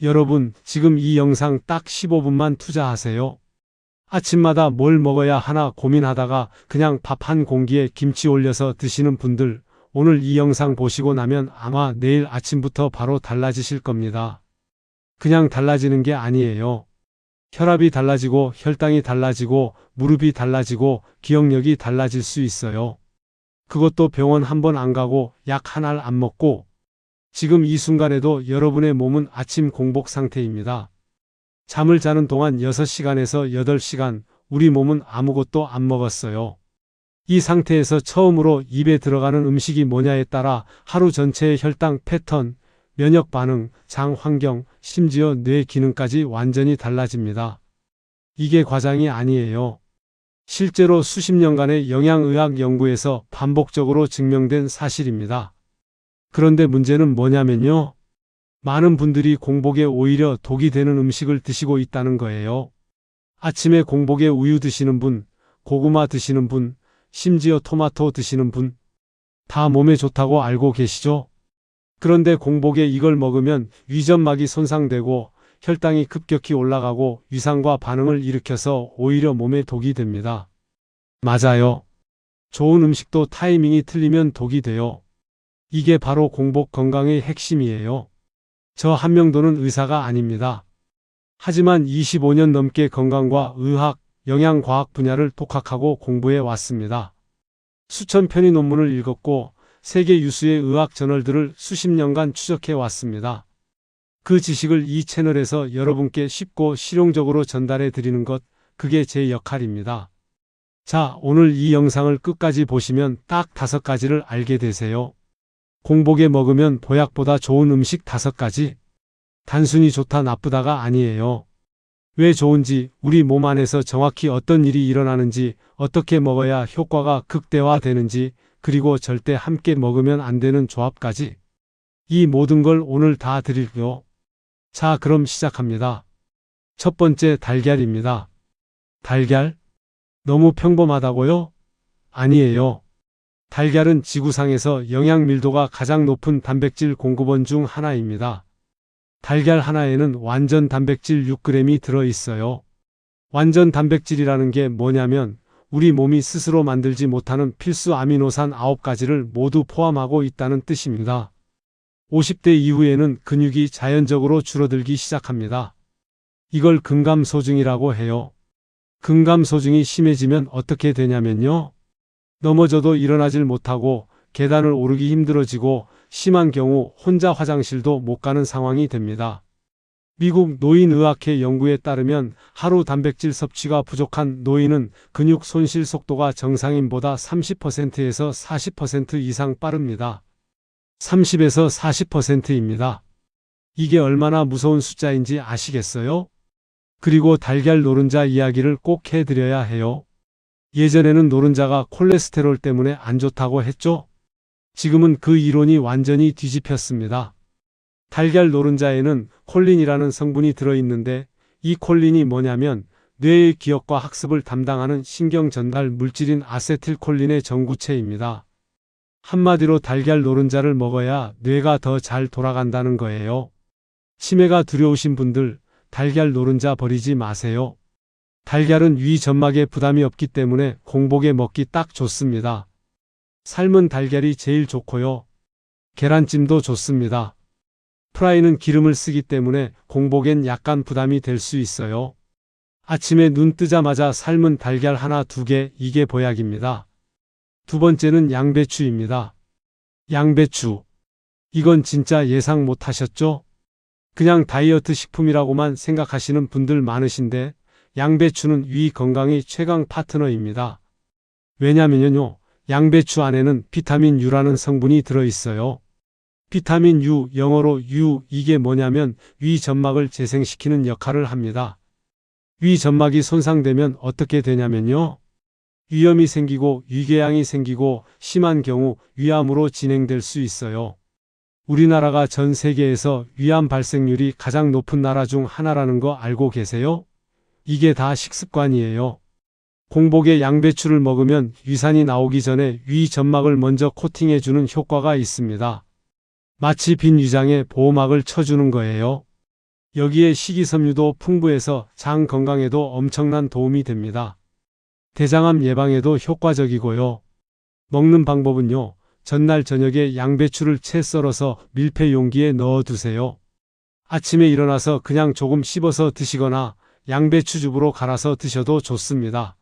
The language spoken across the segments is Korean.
여러분, 지금 이 영상 딱 15분만 투자하세요. 아침마다 뭘 먹어야 하나 고민하다가 그냥 밥 한 공기에 김치 올려서 드시는 분들, 오늘 이 영상 보시고 나면 아마 내일 아침부터 바로 달라지실 겁니다. 그냥 달라지는 게 아니에요. 혈압이 달라지고 혈당이 달라지고 무릎이 달라지고 기억력이 달라질 수 있어요. 그것도 병원 한 번 안 가고 약 한 알 안 먹고 지금 이 순간에도 여러분의 몸은 아침 공복 상태입니다. 잠을 자는 동안 6시간에서 8시간 우리 몸은 아무것도 안 먹었어요. 이 상태에서 처음으로 입에 들어가는 음식이 뭐냐에 따라 하루 전체의 혈당 패턴, 면역 반응, 장 환경, 심지어 뇌 기능까지 완전히 달라집니다. 이게 과장이 아니에요. 실제로 수십 년간의 영양의학 연구에서 반복적으로 증명된 사실입니다. 그런데 문제는 뭐냐면요. 많은 분들이 공복에 오히려 독이 되는 음식을 드시고 있다는 거예요. 아침에 공복에 우유 드시는 분, 고구마 드시는 분, 심지어 토마토 드시는 분, 다 몸에 좋다고 알고 계시죠? 그런데 공복에 이걸 먹으면 위점막이 손상되고 혈당이 급격히 올라가고 위산과 반응을 일으켜서 오히려 몸에 독이 됩니다. 맞아요. 좋은 음식도 타이밍이 틀리면 독이 돼요. 이게 바로 공복 건강의 핵심이에요. 저 한명도는 의사가 아닙니다. 하지만 25년 넘게 건강과 의학, 영양과학 분야를 독학하고 공부해 왔습니다. 수천 편의 논문을 읽었고 세계 유수의 의학 저널들을 수십 년간 추적해 왔습니다. 그 지식을 이 채널에서 여러분께 쉽고 실용적으로 전달해 드리는 것, 그게 제 역할입니다. 자, 오늘 이 영상을 끝까지 보시면 딱 5가지를 알게 되세요. 공복에 먹으면 보약보다 좋은 음식 5가지. 단순히 좋다 나쁘다가 아니에요. 왜 좋은지, 우리 몸 안에서 정확히 어떤 일이 일어나는지, 어떻게 먹어야 효과가 극대화되는지, 그리고 절대 함께 먹으면 안 되는 조합까지. 이 모든 걸 오늘 다 드릴게요. 자, 그럼 시작합니다. 첫 번째, 달걀입니다. 달걀? 너무 평범하다고요? 아니에요. 달걀은 지구상에서 영양 밀도가 가장 높은 단백질 공급원 중 하나입니다. 달걀 하나에는 완전 단백질 6g이 들어있어요. 완전 단백질이라는 게 뭐냐면 우리 몸이 스스로 만들지 못하는 필수 아미노산 9가지를 모두 포함하고 있다는 뜻입니다. 50대 이후에는 근육이 자연적으로 줄어들기 시작합니다. 이걸 근감소증이라고 해요. 근감소증이 심해지면 어떻게 되냐면요. 넘어져도 일어나질 못하고 계단을 오르기 힘들어지고 심한 경우 혼자 화장실도 못 가는 상황이 됩니다. 미국 노인의학회 연구에 따르면 하루 단백질 섭취가 부족한 노인은 근육 손실 속도가 정상인보다 30%에서 40% 이상 빠릅니다. 30에서 40%입니다. 이게 얼마나 무서운 숫자인지 아시겠어요? 그리고 달걀 노른자 이야기를 꼭 해드려야 해요. 예전에는 노른자가 콜레스테롤 때문에 안 좋다고 했죠? 지금은 그 이론이 완전히 뒤집혔습니다. 달걀 노른자에는 콜린이라는 성분이 들어있는데 이 콜린이 뭐냐면 뇌의 기억과 학습을 담당하는 신경 전달 물질인 아세틸콜린의 전구체입니다. 한마디로 달걀 노른자를 먹어야 뇌가 더 잘 돌아간다는 거예요. 치매가 두려우신 분들, 달걀 노른자 버리지 마세요. 달걀은 위 점막에 부담이 없기 때문에 공복에 먹기 딱 좋습니다. 삶은 달걀이 제일 좋고요. 계란찜도 좋습니다. 프라이는 기름을 쓰기 때문에 공복엔 약간 부담이 될 수 있어요. 아침에 눈 뜨자마자 삶은 달걀 하나 2개, 이게 보약입니다. 두 번째는 양배추입니다. 양배추. 이건 진짜 예상 못 하셨죠? 그냥 다이어트 식품이라고만 생각하시는 분들 많으신데 양배추는 위 건강의 최강 파트너입니다. 왜냐면요, 양배추 안에는 비타민 U라는 성분이 들어있어요. 비타민 U, 영어로 U, 이게 뭐냐면 위 점막을 재생시키는 역할을 합니다. 위 점막이 손상되면 어떻게 되냐면요, 위염이 생기고 위궤양이 생기고 심한 경우 위암으로 진행될 수 있어요. 우리나라가 전 세계에서 위암 발생률이 가장 높은 나라 중 하나라는 거 알고 계세요? 이게 다 식습관이에요. 공복에 양배추를 먹으면 위산이 나오기 전에 위 점막을 먼저 코팅해주는 효과가 있습니다. 마치 빈 위장에 보호막을 쳐주는 거예요. 여기에 식이섬유도 풍부해서 장 건강에도 엄청난 도움이 됩니다. 대장암 예방에도 효과적이고요. 먹는 방법은요. 전날 저녁에 양배추를 채 썰어서 밀폐 용기에 넣어 두세요. 아침에 일어나서 그냥 조금 씹어서 드시거나 양배추즙으로 갈아서 드셔도 좋습니다.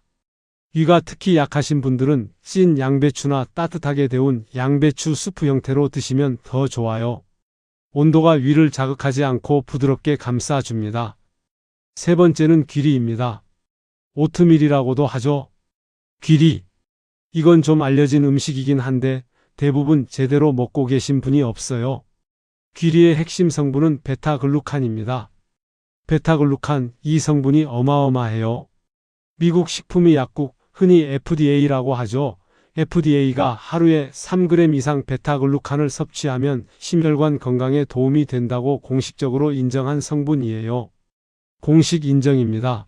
위가 특히 약하신 분들은 찐 양배추나 따뜻하게 데운 양배추 수프 형태로 드시면 더 좋아요. 온도가 위를 자극하지 않고 부드럽게 감싸줍니다. 세 번째는 귀리입니다. 오트밀이라고도 하죠. 귀리. 이건 좀 알려진 음식이긴 한데 대부분 제대로 먹고 계신 분이 없어요. 귀리의 핵심 성분은 베타글루칸입니다. 베타글루칸, 이 성분이 어마어마해요. 미국 식품의약국, 흔히 FDA라고 하죠. FDA가 하루에 3g 이상 베타글루칸을 섭취하면 심혈관 건강에 도움이 된다고 공식적으로 인정한 성분이에요. 공식 인정입니다.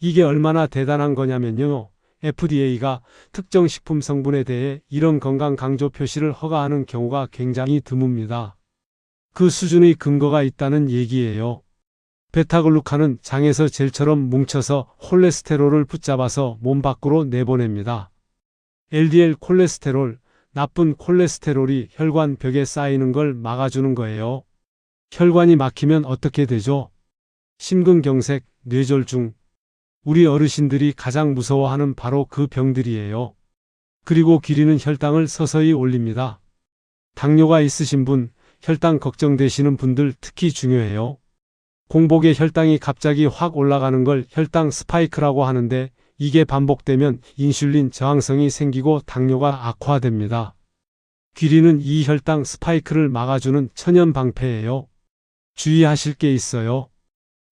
이게 얼마나 대단한 거냐면요. FDA가 특정 식품 성분에 대해 이런 건강 강조 표시를 허가하는 경우가 굉장히 드뭅니다. 그 수준의 근거가 있다는 얘기예요. 베타글루칸은 장에서 젤처럼 뭉쳐서 콜레스테롤을 붙잡아서 몸 밖으로 내보냅니다. LDL 콜레스테롤, 나쁜 콜레스테롤이 혈관 벽에 쌓이는 걸 막아주는 거예요. 혈관이 막히면 어떻게 되죠? 심근경색, 뇌졸중. 우리 어르신들이 가장 무서워하는 바로 그 병들이에요. 그리고 귀리는 혈당을 서서히 올립니다. 당뇨가 있으신 분, 혈당 걱정되시는 분들 특히 중요해요. 공복에 혈당이 갑자기 확 올라가는 걸 혈당 스파이크라고 하는데 이게 반복되면 인슐린 저항성이 생기고 당뇨가 악화됩니다. 귀리는 이 혈당 스파이크를 막아주는 천연 방패예요. 주의하실 게 있어요.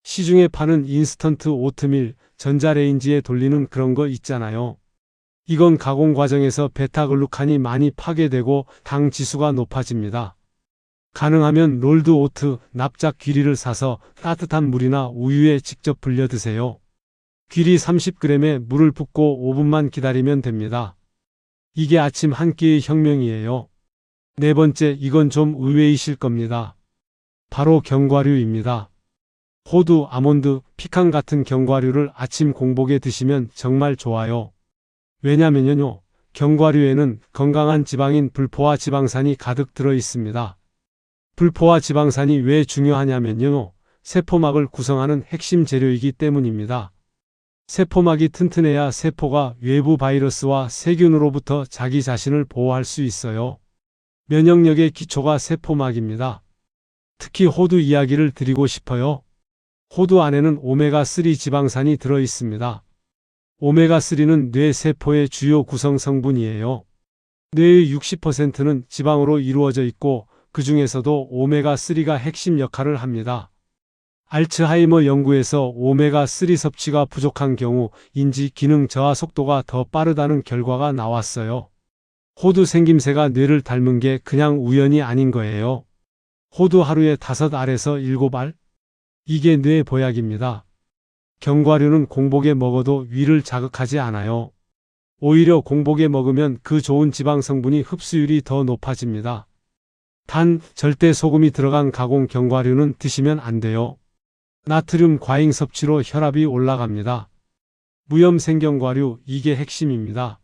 시중에 파는 인스턴트 오트밀, 전자레인지에 돌리는 그런 거 있잖아요. 이건 가공 과정에서 베타글루칸이 많이 파괴되고 당 지수가 높아집니다. 가능하면 롤드 오트, 납작 귀리를 사서 따뜻한 물이나 우유에 직접 불려 드세요. 귀리 30g에 물을 붓고 5분만 기다리면 됩니다. 이게 아침 한 끼의 혁명이에요. 네 번째, 이건 좀 의외이실 겁니다. 바로 견과류입니다. 호두, 아몬드, 피칸 같은 견과류를 아침 공복에 드시면 정말 좋아요. 왜냐면요, 견과류에는 건강한 지방인 불포화 지방산이 가득 들어 있습니다. 불포화 지방산이 왜 중요하냐면요, 세포막을 구성하는 핵심 재료이기 때문입니다. 세포막이 튼튼해야 세포가 외부 바이러스와 세균으로부터 자기 자신을 보호할 수 있어요. 면역력의 기초가 세포막입니다. 특히 호두 이야기를 드리고 싶어요. 호두 안에는 오메가3 지방산이 들어 있습니다. 오메가3는 뇌 세포의 주요 구성 성분이에요. 뇌의 60%는 지방으로 이루어져 있고 그 중에서도 오메가3가 핵심 역할을 합니다. 알츠하이머 연구에서 오메가3 섭취가 부족한 경우 인지 기능 저하 속도가 더 빠르다는 결과가 나왔어요. 호두 생김새가 뇌를 닮은 게 그냥 우연이 아닌 거예요. 호두 하루에 5알에서 7알? 이게 뇌 보약입니다. 견과류는 공복에 먹어도 위를 자극하지 않아요. 오히려 공복에 먹으면 그 좋은 지방 성분이 흡수율이 더 높아집니다. 단, 절대 소금이 들어간 가공 견과류는 드시면 안 돼요. 나트륨 과잉 섭취로 혈압이 올라갑니다. 무염 생견과류, 이게 핵심입니다.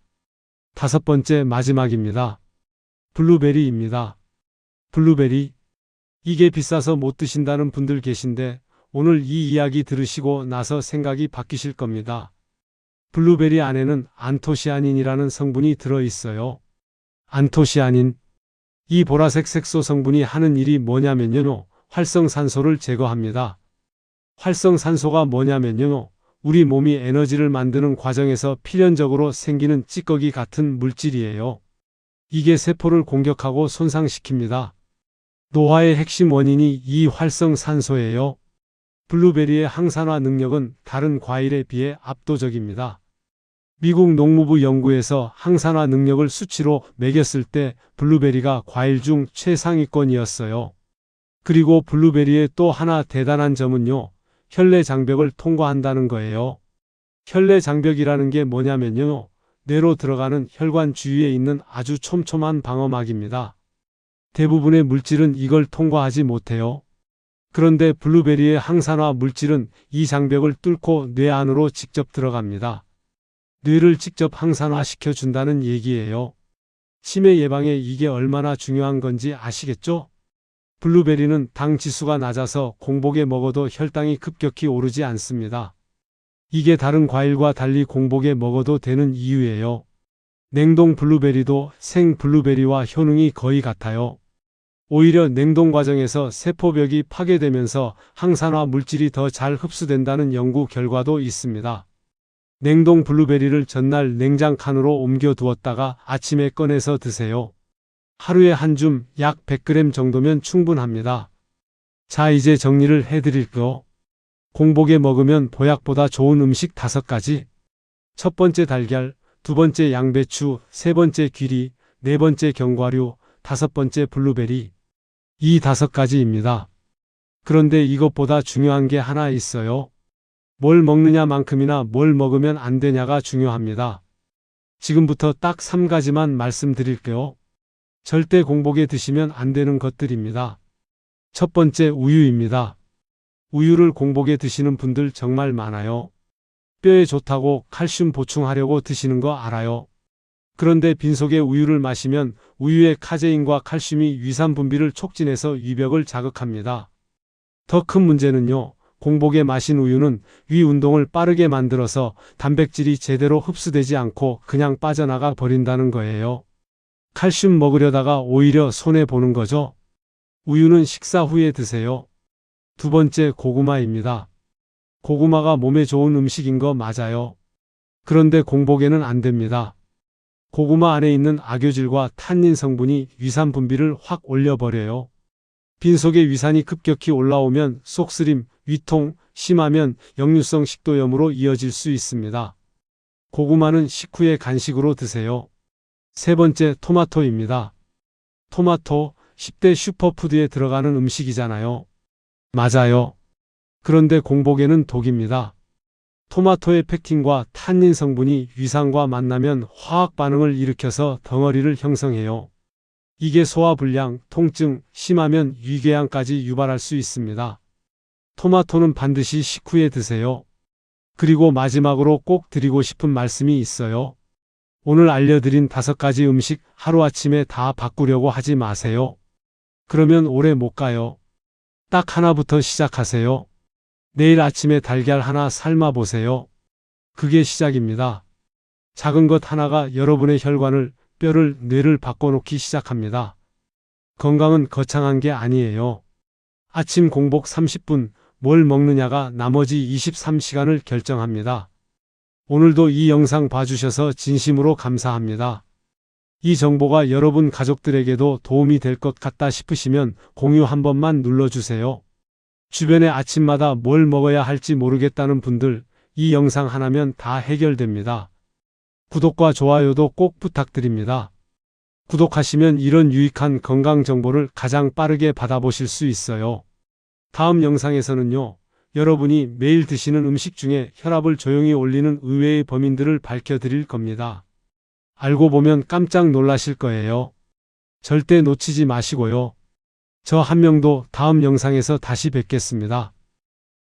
다섯 번째, 마지막입니다. 블루베리입니다. 블루베리. 이게 비싸서 못 드신다는 분들 계신데 오늘 이 이야기 들으시고 나서 생각이 바뀌실 겁니다. 블루베리 안에는 안토시아닌이라는 성분이 들어있어요. 안토시아닌. 이 보라색 색소 성분이 하는 일이 뭐냐면요, 활성산소를 제거합니다. 활성산소가 뭐냐면요, 우리 몸이 에너지를 만드는 과정에서 필연적으로 생기는 찌꺼기 같은 물질이에요. 이게 세포를 공격하고 손상시킵니다. 노화의 핵심 원인이 이 활성산소예요. 블루베리의 항산화 능력은 다른 과일에 비해 압도적입니다. 미국 농무부 연구에서 항산화 능력을 수치로 매겼을 때 블루베리가 과일 중 최상위권이었어요. 그리고 블루베리의 또 하나 대단한 점은요, 혈내 장벽을 통과한다는 거예요. 혈내 장벽이라는 게 뭐냐면요, 뇌로 들어가는 혈관 주위에 있는 아주 촘촘한 방어막입니다. 대부분의 물질은 이걸 통과하지 못해요. 그런데 블루베리의 항산화 물질은 이 장벽을 뚫고 뇌 안으로 직접 들어갑니다. 뇌를 직접 항산화시켜 준다는 얘기예요. 치매 예방에 이게 얼마나 중요한 건지 아시겠죠? 블루베리는 당 지수가 낮아서 공복에 먹어도 혈당이 급격히 오르지 않습니다. 이게 다른 과일과 달리 공복에 먹어도 되는 이유예요. 냉동 블루베리도 생 블루베리와 효능이 거의 같아요. 오히려 냉동 과정에서 세포벽이 파괴되면서 항산화 물질이 더 잘 흡수된다는 연구 결과도 있습니다. 냉동 블루베리를 전날 냉장 칸으로 옮겨 두었다가 아침에 꺼내서 드세요. 하루에 한 줌 약 100g 정도면 충분합니다. 자, 이제 정리를 해드릴게요. 공복에 먹으면 보약보다 좋은 음식 5가지. 첫 번째 달걀, 두 번째 양배추, 세 번째 귀리, 네 번째 견과류, 5번째 블루베리. 이 5가지입니다. 그런데 이것보다 중요한 게 하나 있어요. 뭘 먹느냐만큼이나 뭘 먹으면 안 되냐가 중요합니다. 지금부터 딱 3가지만 말씀드릴게요. 절대 공복에 드시면 안 되는 것들입니다. 첫 번째 우유입니다. 우유를 공복에 드시는 분들 정말 많아요. 뼈에 좋다고 칼슘 보충하려고 드시는 거 알아요. 그런데 빈속에 우유를 마시면 우유의 카제인과 칼슘이 위산 분비를 촉진해서 위벽을 자극합니다. 더 큰 문제는요. 공복에 마신 우유는 위 운동을 빠르게 만들어서 단백질이 제대로 흡수되지 않고 그냥 빠져나가 버린다는 거예요. 칼슘 먹으려다가 오히려 손해보는 거죠. 우유는 식사 후에 드세요. 두 번째 고구마입니다. 고구마가 몸에 좋은 음식인 거 맞아요. 그런데 공복에는 안 됩니다. 고구마 안에 있는 악효질과 탄닌 성분이 위산 분비를 확 올려버려요. 빈속에 위산이 급격히 올라오면 속쓰림, 위통, 심하면 역류성 식도염으로 이어질 수 있습니다. 고구마는 식후에 간식으로 드세요. 세 번째 토마토입니다. 토마토, 10대 슈퍼푸드에 들어가는 음식이잖아요. 맞아요. 그런데 공복에는 독입니다. 토마토의 펙틴과 탄닌 성분이 위산과 만나면 화학 반응을 일으켜서 덩어리를 형성해요. 이게 소화불량, 통증, 심하면 위궤양까지 유발할 수 있습니다. 토마토는 반드시 식후에 드세요. 그리고 마지막으로 꼭 드리고 싶은 말씀이 있어요. 오늘 알려드린 5가지 음식 하루아침에 다 바꾸려고 하지 마세요. 그러면 오래 못 가요. 딱 하나부터 시작하세요. 내일 아침에 달걀 하나 삶아 보세요. 그게 시작입니다. 작은 것 하나가 여러분의 혈관을, 뼈를, 뇌를 바꿔놓기 시작합니다. 건강은 거창한 게 아니에요. 아침 공복 30분, 뭘 먹느냐가 나머지 23시간을 결정합니다. 오늘도 이 영상 봐주셔서 진심으로 감사합니다. 이 정보가 여러분 가족들에게도 도움이 될 것 같다 싶으시면 공유 한 번만 눌러주세요. 주변에 아침마다 뭘 먹어야 할지 모르겠다는 분들, 이 영상 하나면 다 해결됩니다. 구독과 좋아요도 꼭 부탁드립니다. 구독하시면 이런 유익한 건강 정보를 가장 빠르게 받아보실 수 있어요. 다음 영상에서는요, 여러분이 매일 드시는 음식 중에 혈압을 조용히 올리는 의외의 범인들을 밝혀드릴 겁니다. 알고 보면 깜짝 놀라실 거예요. 절대 놓치지 마시고요. 저 한 명도 다음 영상에서 다시 뵙겠습니다.